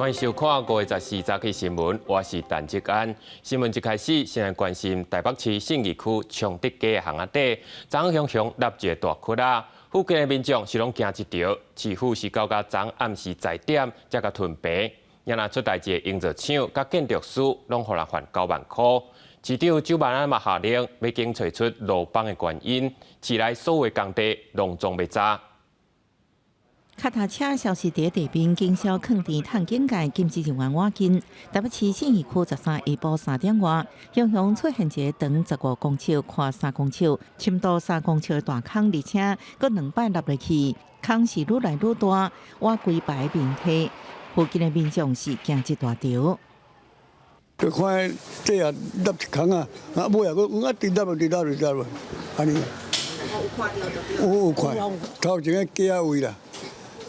欢迎收看5月14早起新闻，我是陈志安。新闻一开始，先来关心台北市信义区崇德街的巷仔底，昨熊熊立一个大窟啊！附近的民众是拢惊一条，市府是到甲昨暗时10点才甲囤平。也若出代志的营造厂甲建筑师，拢互人罚9万块。市长周万安嘛下令，要经找出落帮的原因，市内所有工地拢总要查。脚踏车消失在地边，经销坑地探警界禁止人员挖金。台北市信义区13下晡3点外，熊熊出现一个长15公尺、宽3公尺、深度3公尺的大坑，而且搁2摆落落去，坑是愈来愈大，挖规排面体。附近的民众是惊一大条。就看这也立一坑啊，尾啊，我直落，安尼。有看，头前个鸡仔位啦。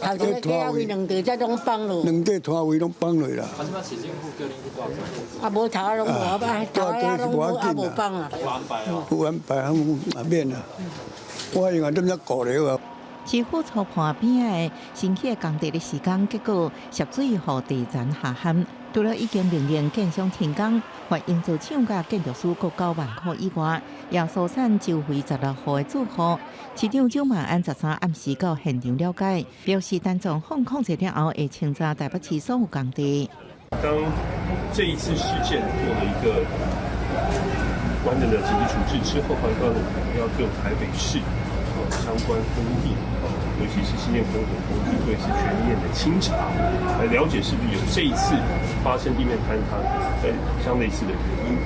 头前个鸡仔位两地才拢放落，两地摊位拢放落啦。啊，即摆市政府叫你去大放。啊，无头啊，拢无摆，头啊拢无放啊。有安排哦。有安排，也免啦。我用啊，点样顾了啊？市府操盘边的新起的工地的时间，结果涉水予地层下陷。除了已经命令建商停工，或营造厂甲建筑师各9万块以外，也疏散收回16户的住户。市长周万安13暗时到现场了解，表示单从放控制了后，会清查台北市所有工地。当这一次事件做了一个完整的紧急处置之后，环保要就台北市相关工地，尤其是新建工程工地，做一次全面的清查，来了解是不是有这一次发生地面坍塌相类似的原因，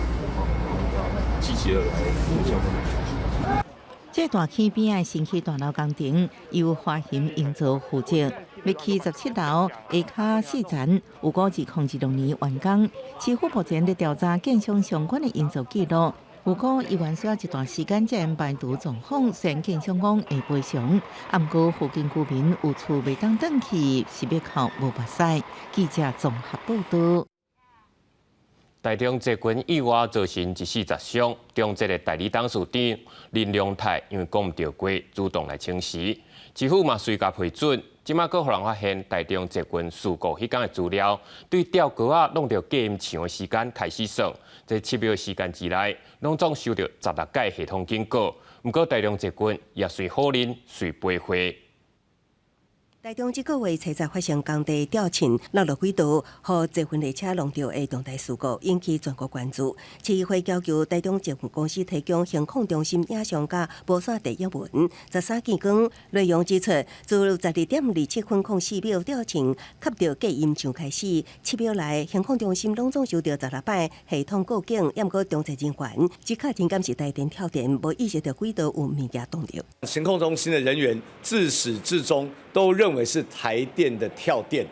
积极的来做相关的处置。这大坑边的新起大楼工程由华兴营造负责，要起17楼下骹4层，有估2016年完工。市府目前在调查建商相关的营造记录。有讲，伊原需要一段时间才能排除状况，虽然建商讲会赔偿，啊，不过附近居民有厝未当转去，是要靠无目屎。记者综合报道。台中捷群意外造成140伤，中捷的代理董事长林良泰因为讲唔到过，主动来请辞。市府嘛随甲批准，即马佫互人发现台中捷群事故迄天的资料，对吊高啊弄到隔音墙的时间开始算，在7秒时间之内，拢总收到16届系统警告。不过台中捷群也随好人随飞回。台中这个月才在发生工地吊秤落落轨道，和捷运列车弄到的重大事故，引起全国关注。市议会要求台中捷运公司提供行控中心影像甲无线电英文。13见光内容指出，自12点27分04秒吊秤吸到隔音墙开始，7秒内行控中心拢总收到16摆系统报警，也毋过中捷人员即刻听感是台电跳电，无意识到轨道有物件动着。行控中心的人员自始至终都认为是台电的跳电，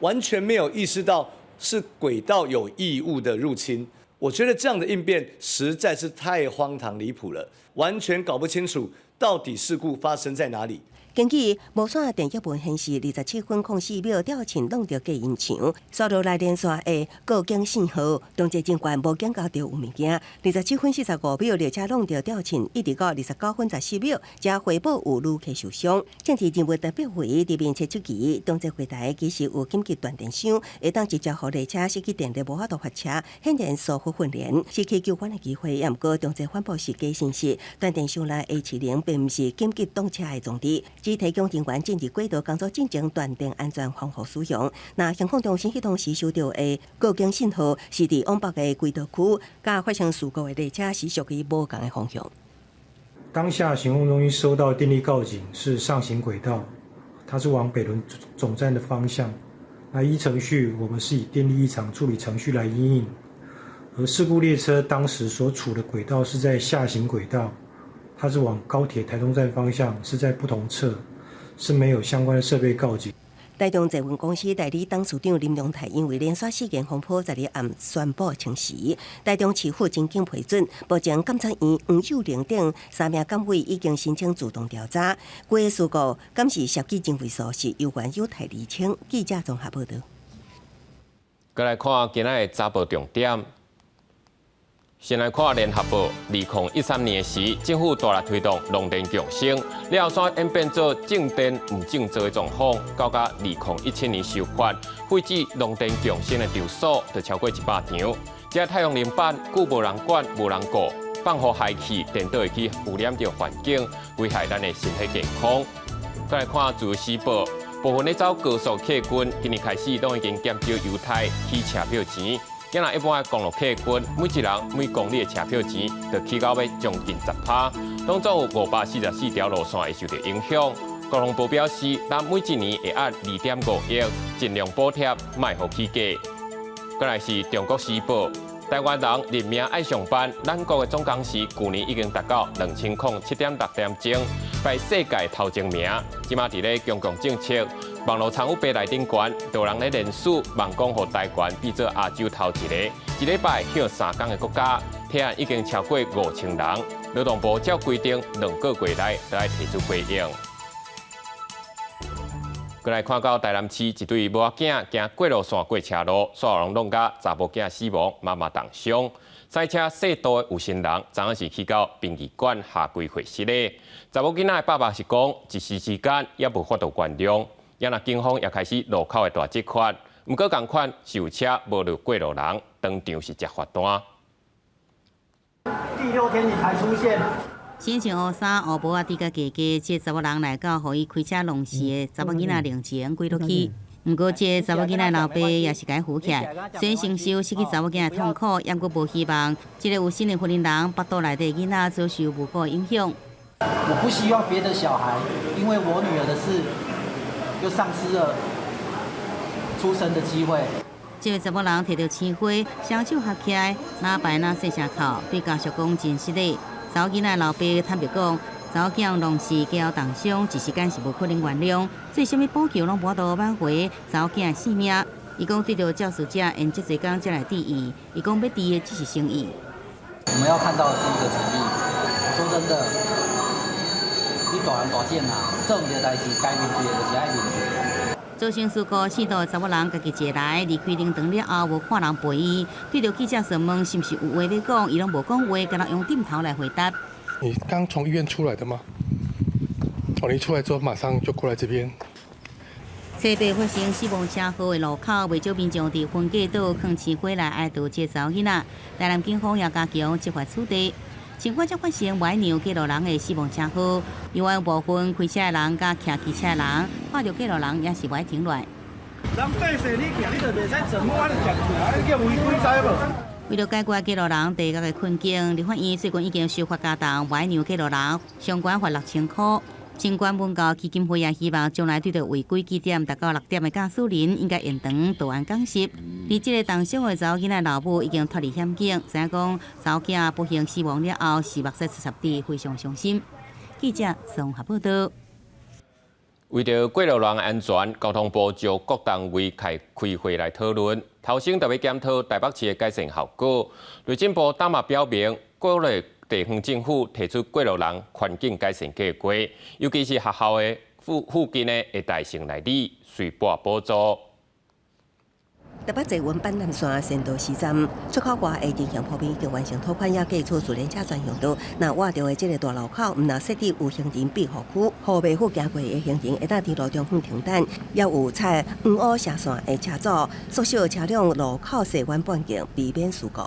完全没有意识到是轨道有异物的入侵。我觉得这样的应变实在是太荒唐离谱了，完全搞不清楚到底事故发生在哪里。根据无线电英文显示，27分04秒吊秤弄到隔音墙，收到来电线的报警信号，中捷人员无警觉到有物件。27分45秒列车弄到吊秤，一直到29分14秒才回报有旅客受伤。政治人物代表会伫面切出期，中捷柜台其实有紧急断电箱，会当直接互列车失去电力无法度发车，显然疏忽训练，失去救援的机会。也毋过中捷反驳是假信息，断电箱内 A70并毋是紧急动车的装置。只提供人员进入轨道工作进行断电安全防护使用。那行控中心系统时收到的报警信号是伫往北的轨道区，甲发生事故的列车是属于无同的方向。当下行控中心收到电力告警是上行轨道，它是往北仑总站的方向。那依程序，我们是以电力异常处理程序来因应。而事故列车当时所处的轨道是在下行轨道。它是往高铁台东站方向，是在不同侧，是没有相关的设备告警。台中捷运公司代理董事长林良泰因为连续事件风波，12暗宣布请辞。台中市府经批准，目前监察院黄秀玲等3名监委已经申请主动调查。规个事故敢是涉及经费数是有关有待厘清。记者综合报道。再来看今仔的早报重点。先来看联合报，2013年时，政府大力推动农电共生，了后演变做正电唔正做的状况，到2017年修法，废止农电共生的场所就超过100场。这太阳能板久无人管、无人顾，放互氦气，电倒会去污染着环境，危害咱的身体健康。再来看自由时报，部分咧走高速客运，今年开始都已经减少犹太起车票钱。今仔一般的公路客运，每一人每公里的车票钱，就起到要将近10%，当中有544条路线会受到影响。交通部表示，咱每一年会按2.5亿，尽量补贴，卖互起价。再来是中国时报，台湾人任命爱上班，咱国的总工时去年已经达到2007.6点钟，排世界头前名。即马伫咧公共政策。网络参与比内顶悬，有人咧联署，望讲互台湾变做亚洲头一礼拜休3天的国家，提案已经超过5000人。劳动部照规定2个月内就来提出回应。再来看到台南市一对母仔囝行过路线过车路，煞人弄甲查某囝死亡，妈妈重伤。赛车涉道的有心人，昨仔是去到殡仪馆下跪会室咧。查某囡仔的爸爸是讲，一时之间也无法度原谅。也那警方也开始路口的大执法，不过同款受车无入过路人，当场是接罚单。第6天你才出现。先穿乌衫、乌帽啊，滴个加加，这查某人来到，互伊开车弄死的查某囡仔零钱跪落去。不过这查某囡仔老爸也是该扶起来，虽然承受失去查某囡仔痛苦，也阁无希望。这个有心的婚姻人，腹肚内底囡仔遭受无辜影响。我不希望别的小孩因为我女儿的事。又丧失了出生的机会。这位查某人摕到鲜花，双手合起来，哪摆哪细声哭，对家属讲真失礼。查某囡仔老爸坦白讲，查某囝弄死加重伤，一时间是无可能原谅。做什么补救拢无法度挽回查某囝性命。伊讲对着肇事者用这侪工才来治伊，伊讲要治的只是生意。我们要看到的是一个诚意。说真的。你大人大件啊，做唔对代志，该面对的就是爱面对。造成事故4度的查某人家己坐来，离开灵堂了后，无看人陪伊。对着记者询问是不是有话要讲，伊拢无讲话，敢若用点头来回答。你刚从医院出来的吗？哦，你出来之后马上就过来这边。西北发生死亡车祸的路口，未少民众伫分界岛放鲜花来哀悼这查某囡仔。台南警方也加强执法处理。情况才发生歪牛过路人的死亡车祸，因为部分开车的人甲骑机车的人看到过路人也是歪停落。人白色你行，你就袂使怎么我就行出来，你叫违规知无？为了解决过路人地价的困境，立法院最近已经修法加重歪牛过路人相关罚6000块。尽管本告基金会也希望将来对着违规起点达到6点的驾驶人应该延长道安讲习。而这个重伤的查某囡仔老母已经脱离险境，知影讲查某囝不幸死亡了后，是目色出湿地，非常伤心。记者综合报道。为着过路人的安全，交通部就各单位开会来讨论。头先特别检讨台北市的改善效果。内政部当嘛表明，各类地方政府提出过路人环境改善计划，尤其是学校的附近的会大城内里随拨补助。台北捷运板南线先导西站出口外的定向旁边已经完成拓宽，也计出自行车专用道。那挖到的这个大路口，唔那设置有行人庇护区，后备户行过的行人会当伫路中央停等，也有采黄乌斜线的车座，缩小车辆路口西弯半径，避免事故。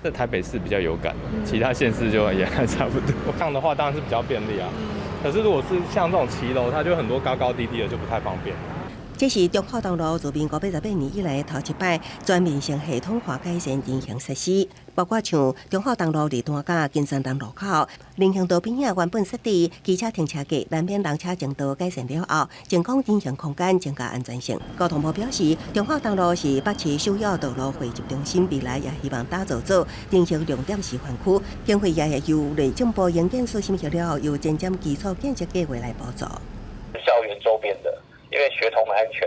在台北市比较有感，其他县市就也还差不多。这样的话当然是比较便利啊，可是如果是像这种骑楼，它就很多高高低低的，就不太方便。这是中华东路自民国88年以来头一摆全面性系统化改善人行设施，包括像中华东路二段甲金山东路口人行道边仔原本设置机车停车格、南边人车径道改善了后，增广人行空间，增加安全性。交通部表示，中华东路是北市首要道路汇集中心，未来也希望打造做人行重点示范区。经费也由内政部营建署审核了后，由前瞻基础建设计划来补助。校园周边的。因为学童的安全，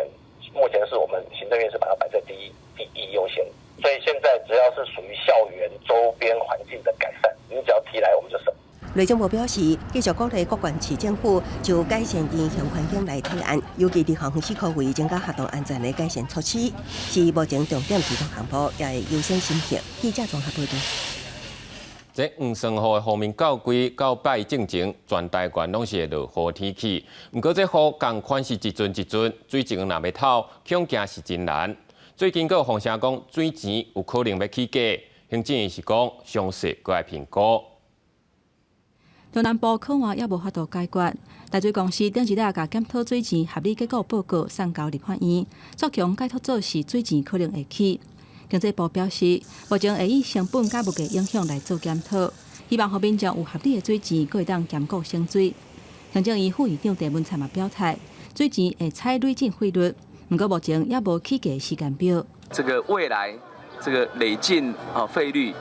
目前是我们行政院是把它摆在第一优先，所以现在只要是属于校园周边环境的改善，你只要提来我们就审。内政部表示，继续鼓励各县市政府就改善人行环境来提案，尤其伫航市区位增加学童安全的改善措施，是目前重点推动项目，也会优先审核。记者综合报道。这黄山雨的风面较贵，到拜正前，全台湾拢是会落雨天气。不过这雨共款是一阵一阵，水情若要透，恐惊是真难。最近有风声讲水钱有可能要起价，行政院是讲详细搁来评估。中南部考验也无法度解决，大水公司顶一日甲检讨水钱合理结果报告送交立法院，作强解脱做事水钱可能会起。经济部表示，目前会以成本甲物价影响来做检讨，希望互民众有合理的水钱，可会当兼顾省水。行政院副院长陈文灿嘛表态，水钱会采累进汇率，不过目前也无起价时间表。这个未来这个累进费率。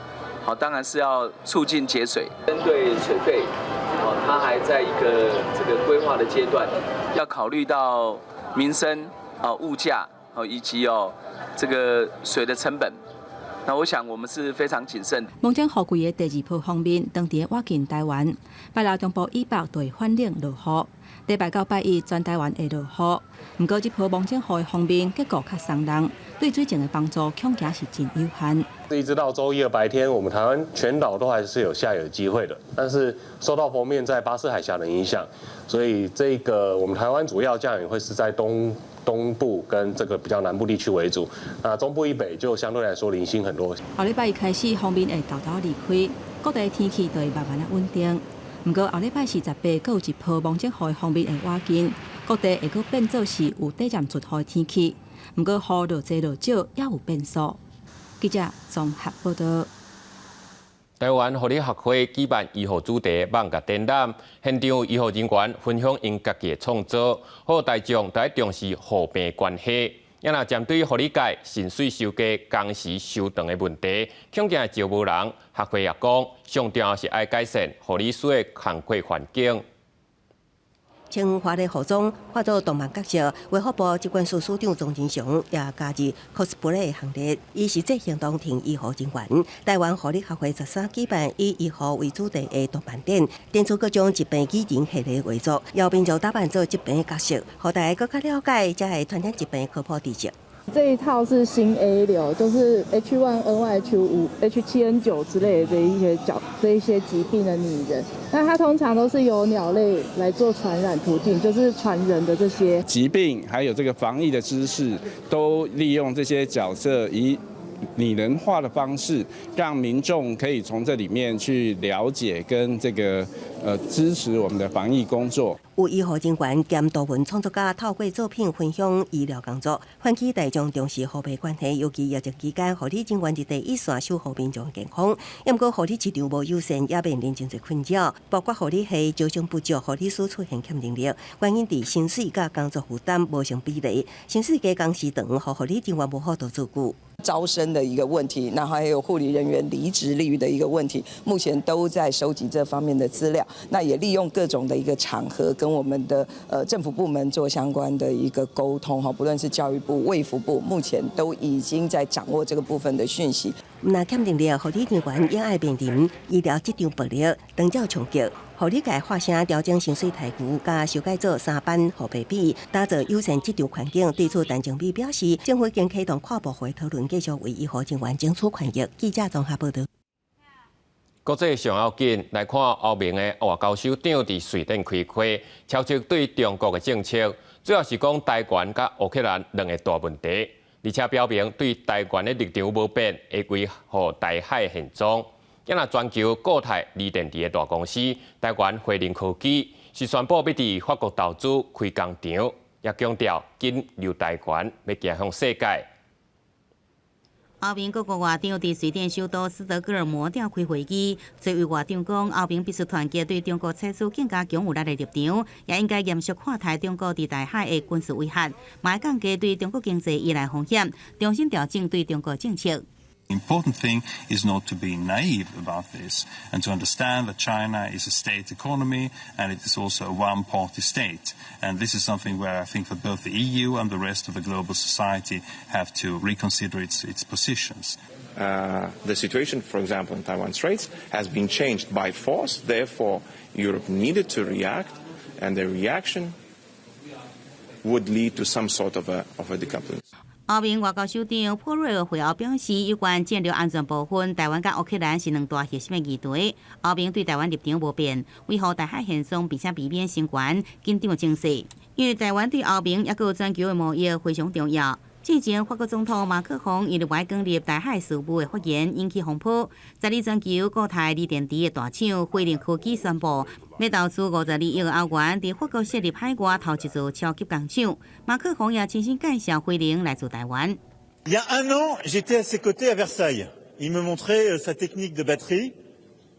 当然是要促进节水。针对水费，它还在一个这个规划的阶段，要考虑到民生物价以及这个水的成本。那我想我们是非常谨慎。目前雨季的第二波方面，当地挖近台湾，拜六中部以北就会反冷落雨，礼拜到拜一全台湾会落雨。不过这波梦境雨的方面，结果较伤人，对水情的帮助恐惊是真有限。一直到周一的白天，我们台湾全岛都还是有下雨的机会的，但是受到锋面在巴士海峡的影响，所以这个我们台湾主要降雨会是在东部跟这个比较南部地区为主，那中部以北就相对来说零星很多。后礼拜一开始，锋面会豆豆离开，各地天气就会慢慢的稳定。不过后礼拜48，阁有一波梦境雨的锋面会挖近，各地会阁变做是有短暂阵雨的天气。不过雨落多落少也有变数。记者综合报道。台湾护理学会举办医护主题网格展览，现场医护人员分享因家己的创作，好大众在重视护病关系。也若针对护理界薪水收低、工时收长的问题，恐惊招无人。学会也讲，上重要是爱改善护理师的工作环境。清华的服装化作动漫角色，卫福部疾管署署长钟仁祥也加入 cosplay 行列，以实际行动挺医护人员。台湾护理学会13举办以医护为主题的动漫展，展出各种疾病拟人系列画作，邀民众打扮做疾病的角色，让大家更加了解，才会传染疾病科普知识。这一套是新 A 流，就是 H1N1、H5、H7N9 之类的这一些疾病的拟人。那它通常都是由鸟类来做传染途径，就是传人的这些疾病，还有这个防疫的知识，都利用这些角色以拟人化的方式，让民众可以从这里面去了解跟这个支持我们的防疫工作。有医护人员兼多文创作家透过作品分享医疗工作，唤起大众重视护病关系。尤其疫情期间，护理人员伫第一线守护民众健康。不过护理市场无优先，也面临真侪困扰，包括护理系招生不足，护理师出现欠能力，原因伫薪水甲工作负担无成比例，薪水加工时长，和护理人员无法度自顾。招生的一个问题，那还有护理人员离职率的一个问题，目前都在收集这方面的资料。那也利用各种的一个场合，跟我们的政府部门做相关的一个沟通哈，不论是教育部、卫福部，目前都已经在掌握这个部分的讯息。那欠能力，护理人员也爱面临医疗职场暴力、长照冲击。护理界发声调整薪水待遇，加修改做3班护病比，打造友善职场环境。对此，陈情美表示，政府已经启动跨部会讨论，继续为医护人员争取权益。记者综合报道。国际上要紧来看，欧盟的外交首长伫瑞典开会，超出对中国的政策，主要是讲台湾甲乌克兰两个大问题，而且表明对台湾的立场无变，会维护台海现状。也若全球固态锂电池的大公司台湾辉能科技是宣布要伫法国投资开工厂，也强调紧留台湾，要走向世界。欧盟各国外长伫瑞典首都斯德哥尔摩召开会议，这位外长讲，欧盟必须团结对中国采取更加强有力的立场，也应该严肃看待中国伫台海的军事威胁，嘛降低对中国经济依赖风险，重新调整对中国政策。The important thing is not to be naive about this and to understand that China is a state economy and it is also a one-party state. And this is something where I think that both the EU and the rest of the global society have to reconsider its positions. The situation, for example, in Taiwan Straits has been changed by force. Therefore, Europe needed to react, and the reaction would lead to some sort of a decoupling. 澳盟外交首长普瑞尔会后表示，有关战略安全部分，台湾甲乌克兰是两大核心的议题。澳盟对台湾立场无变，维护台海现状，并且避免升悬紧张的情势。因为台湾对澳盟也有全球的贸易非常重要。之前法国总统马克宏因为外建立台海事务的发言引起风波，在哩全球国台离电池的大厂辉能科技宣布，要投资52亿澳元，在法国设立海外头一座超级工厂。马克宏也亲身介绍辉能来自台湾。Il y a un an, j'étais à ses côtés à Versailles. Il me montrait sa technique de batterie,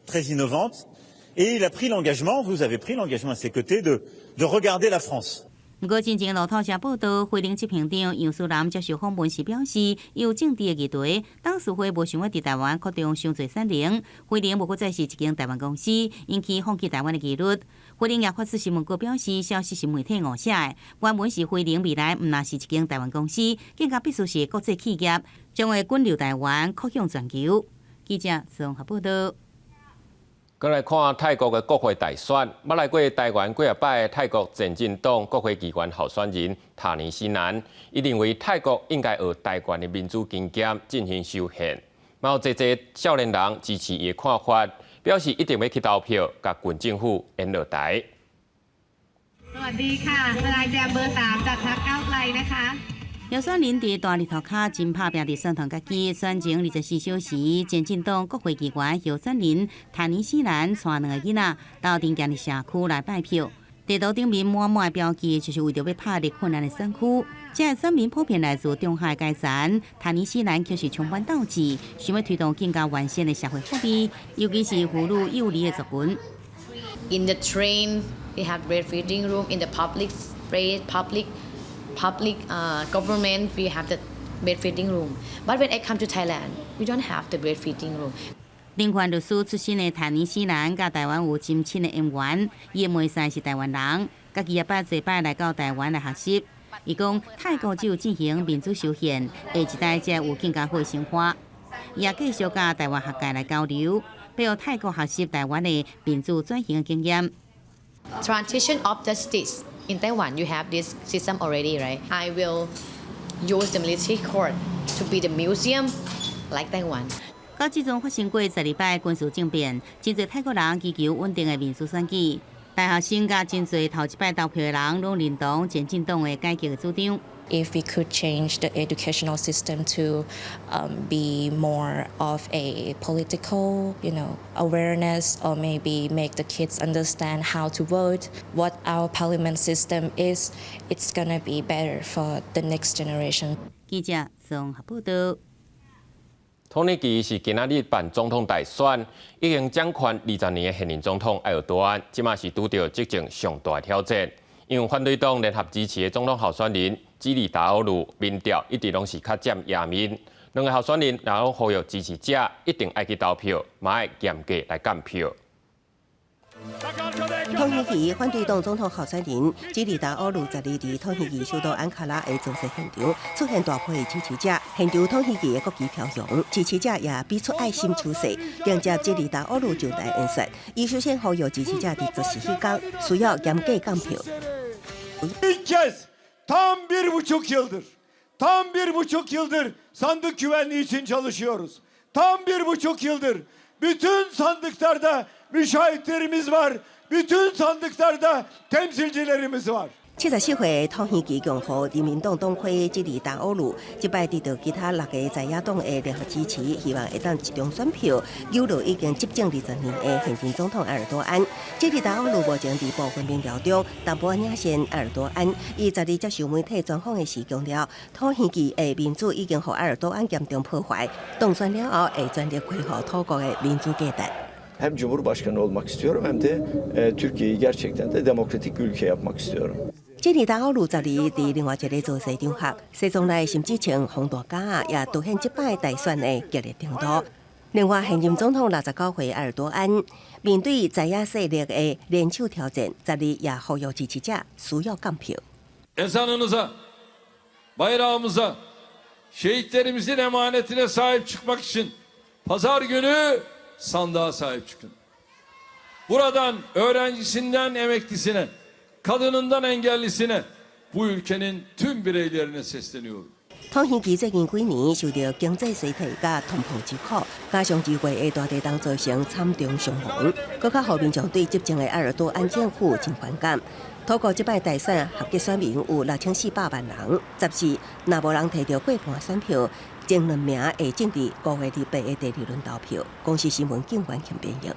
très innovante, et il a pris l'engagement, vous avez pris l'engagement à ses côtés, de regarder la France. 不过，真前路透社报道，辉能执行长杨树南接受访问时表示，有政治的议题，董事会无想要伫台湾扩张伤侪产能，辉能无过再是一间台湾公司，引起放弃台湾的疑虑。辉能也发出新闻稿表示，消息是媒体误写的，原本是辉能未来毋若是一间台湾公司，更加必须是国际企业，将会滚流台湾，扩向全球。记者综合报道。再来看泰国的国会大选，捌来过台湾几啊摆的泰国前进党国会议员候选人塔尼西南，伊认为泰国应该学台湾的民主经验进行修宪。嘛有侪少年人支持伊的看法，表示一定要去投票，甲军政府演落台。สวัสดีค่ะทนายแจมเบอร์3จากพรรคก้าวไกลนะคะ。候选人伫大日头卡真拍拼伫选团家己，选前24小时，前进党国会议员候选人塔尼西兰带2个囡仔到丁家的社区来拜票。地图顶面满满的标记，就是为着要拍入困难的选区。这些选民普遍来自中海阶层，塔尼西兰却是充满斗志，想要推动更加完善的社会福利，尤其是妇女有利的族群。In the train, we have breastfeeding room. In the public government, we have the breastfeeding room. But when I come to Thailand, we don't have the breastfeeding room. 人权律师出身的塔尼西兰，甲台湾有亲戚的姻缘，伊的妹婿是台湾人，家己也捌侪摆来到台湾来学习。伊讲泰国只有进行民主修宪，下一代才有更加好的生活。伊也继续甲台湾学界来交流，要由泰国学习台湾的民主转型的经验。Transition of justice. In Taiwan, you have this system already, right? I will use the military court to be the museum like Taiwan. 到即阵发生过12摆军事政变，真侪泰国人祈求稳定的民主选举。大学生甲真侪头一摆投票的人拢认同前进党的改革的主张。If we could change the educational system to be more of a political, awareness, or maybe make the kids understand how to vote, what our parliament system is, it's gonna be better for the next generation. 记者综合报道。土耳其是今仔日办总统大选，已经掌权20年的现任总统埃尔多安，即马是拄到执政上大挑战。因为反对党联合支持的总统候选人基里达欧鲁民调一直拢是较占亚面，两个候选人然后呼吁支持者一定爱去投票，嘛爱严格来监票。土耳其反对党总统候选人基里达欧鲁12日伫土耳其首都安卡拉的造势现场出现大批支持者，现场土耳其的国旗飘扬，支持者也比出爱心手势，迎接基里达欧鲁上台演说。伊首先呼吁支持者伫14日天需要严格监票。İlk kez tam 1,5 yıldır sandık güvenliği için çalışıyoruz. Tam 1,5 yıldır bütün sandıklarda müşahitlerimiz var. Bütün sandıklarda temsilcilerimiz var. 74岁土耳其共和人民党党魁基里达欧鲁，即摆得到其他6个在野党的联合支持，希望会当集中选票，揪落已经执政20年的现任总统埃尔多安。基里达欧鲁目前伫部分民调中淡薄领先埃尔多安。伊12日接受媒体专访的时强调，土耳其的民主已经互埃尔多安严重破坏，当选了后会全力维护土国的民主价值。Hem Cumhurbaşkanı olmak istiyorum hem de Türkiye'yi gerçekten de demokratik bir ülke yapmak istiyorum. 基里达欧鲁12日伫另外一个造势场合，西装内甚至穿红大甲，也凸显即摆大选的激烈程度。另外，现任总统69岁埃尔多安面对在野势力的联手挑战，12日也呼吁支持者需要监票。Ezanımıza, bayrağımıza, şehitlerimizin emanetine sahip çıkmak için pazar günü sandığa sahip çıkın. Buradan öğrencisinden emeklisine, kadınından engellisine, bu ülkenin tüm bireylerine sesleniyorum. 通县区最近几年受到经济衰退甲通膨之苦，加上2月的大地震造成惨重伤亡，搁较互民众对执政的埃尔多安政府真反感。透过这摆大选，合计选民有6400万人，暂时若无人摕到过半选票，前2名会争伫5月28的第2轮投票。公司新闻警官陈编译。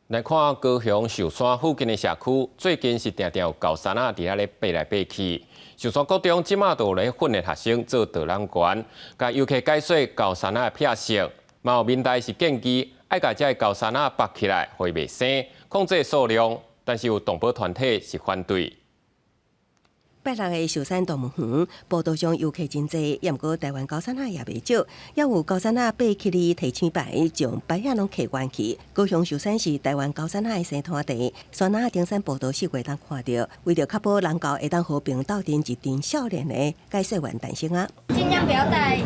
来看高雄寿山附近的社区，最近是常常有高山伫遐咧爬来爬去。寿山国中即马都有咧训练学生做导览员，甲游客解说高山的撇色。嘛有民代是建议爱甲这高山拔起来，会袂生，控制数量。但是有动保团体是反对。8日的寿山动物园，报道上游客真侪，也毋过台湾高山也袂少，也有高山爬起哩提青牌，将牌仔拢摕弯去。高雄寿山是台湾高山的生态地，山仔登山步道4月当看到，为着确保人高会当和平斗阵一阵少年的解说员诞生啊。尽量不要带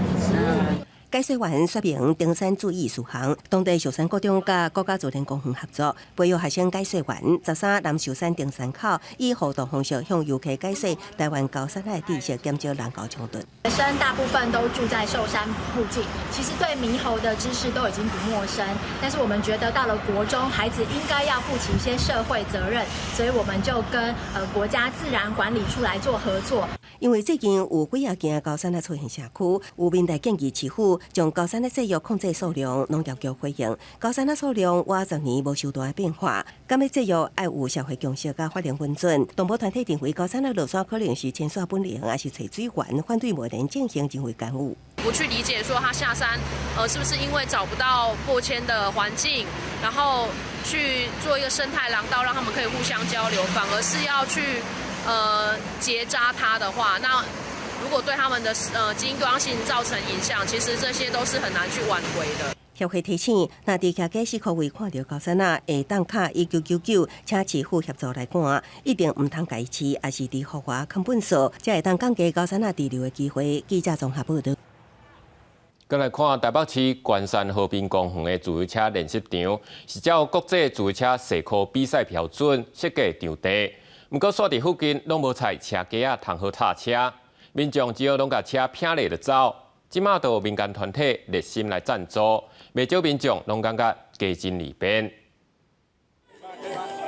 解说员说明登山注意事项，当地寿山国中甲国家自然公园合作，培育学生解说员13南寿山登山口，以互动方式向游客解说台湾高山的知识，减少人高冲突。学生大部分都住在寿山附近，其实对猕猴的知识都已经不陌生，但是我们觉得到了国中，孩子应该要负起一些社会责任，所以我们就跟国家自然管理处来做合作。因为最近有几啊件高山出现社区，有民代建议市府将高山制约控制数量，农业局回应高山数量我10年无受大变化，敢要制约爱有社会共识甲法令稳准。动保团体认为高山落山可能是千刷本灵，还是找水源，反对无人进行真为干预。不去理解说他下山，是不是因为找不到过迁的环境，然后去做一个生态廊道，让他们可以互相交流，反而是要去结扎它的话，那如果对他们的基因多样性造成影响，其实这些都是很难去挽回的。协会提醒，若伫徛街市区位看到高山会当卡1999，请市府协助来赶，一定唔通家饲，也是伫户外抗本数，才会当降低高山滞留的机会。记者综合报道。再来看台北市关山和平公园的自由车练习场，是照国际自由车社区比赛标准设计场地。不过，煞伫附近拢无菜车架通好踏车，民众只要拢甲车拼落就走。即马都有民间团体热心来赞助，袂少民众拢感觉加真利便。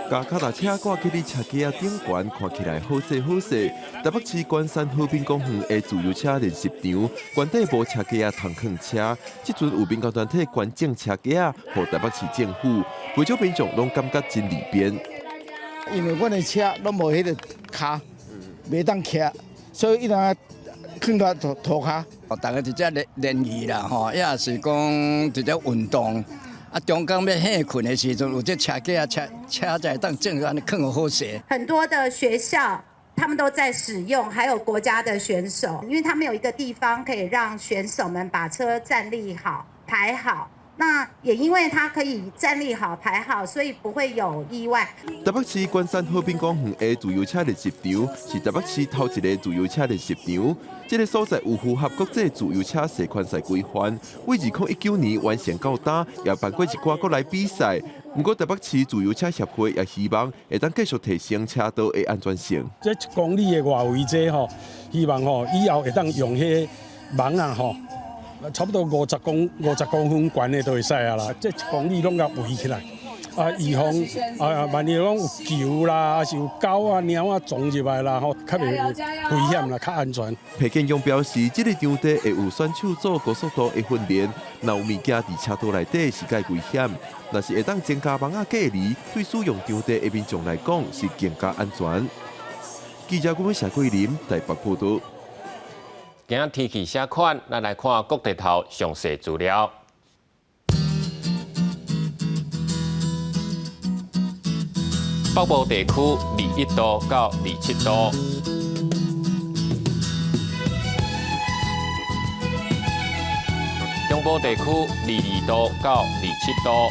把脚踏车挂起伫车架顶悬，看起来好势好势。台北市关山和平公园的自由车练习场，原底无车架通放车，即阵有民间团体捐赠车架，予台北市政府，袂少民众拢感觉真利便。因为阮的车拢无迄个卡，袂当骑，所以一定要放到涂骹。大家直接练习啦，吼，也是讲直接运动。啊，中间要下困的时阵，有这车架车在当正安尼放好势。很多的学校他们都在使用，还有国家的选手，因为他们有一个地方可以让选手们把车站立好、排好。那也因为它可以站立好、排好，所以不会有意外。台北市关山和平公园的自由车练习场是台北市头一个自由车练习场。这个所在有符合国际自由车示范赛规范，为2019年完成到今，也办过一寡国内比赛。不过台北市自由车协会也希望会当继续提升车道的安全性。这1公里的外围这吼，希望吼以后会当用迄网啊吼。差不多50公分悬的都会使啊啦，这1公里拢甲围起来，预防万一讲有球啦，还是有狗啊、猫啊撞入来啦，吼，较袂危险啦，较安全。裴建勇表示，这个场地会有选手做高速度的训练，若有物件伫车道内底是介危险，若是会当增加网仔隔离，对使用场地的民众来讲是更加安全。记者郭文社桂林台北报道。今日天气啥款？咱来看各地头详细资料。北部地区21度到27度，中部地区22度到27度，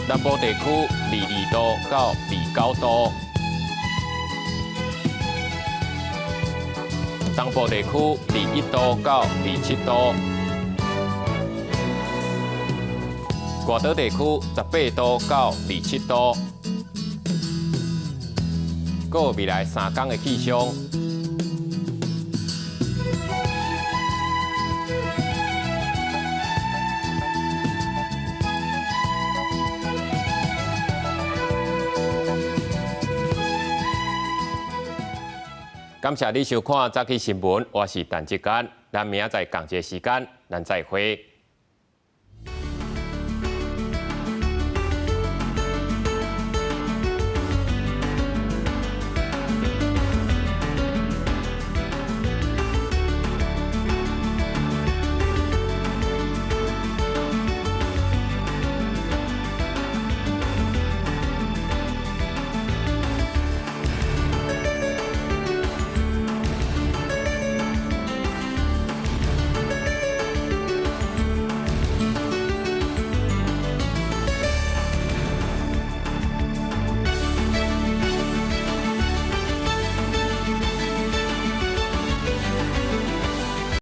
南部地区22度到29度。东部地区21度到27度，外岛地区18度到27度，还有未来3天的气象。感谢你收看早起新闻，我是陈志坚，咱明仔载同一个时间，咱再会。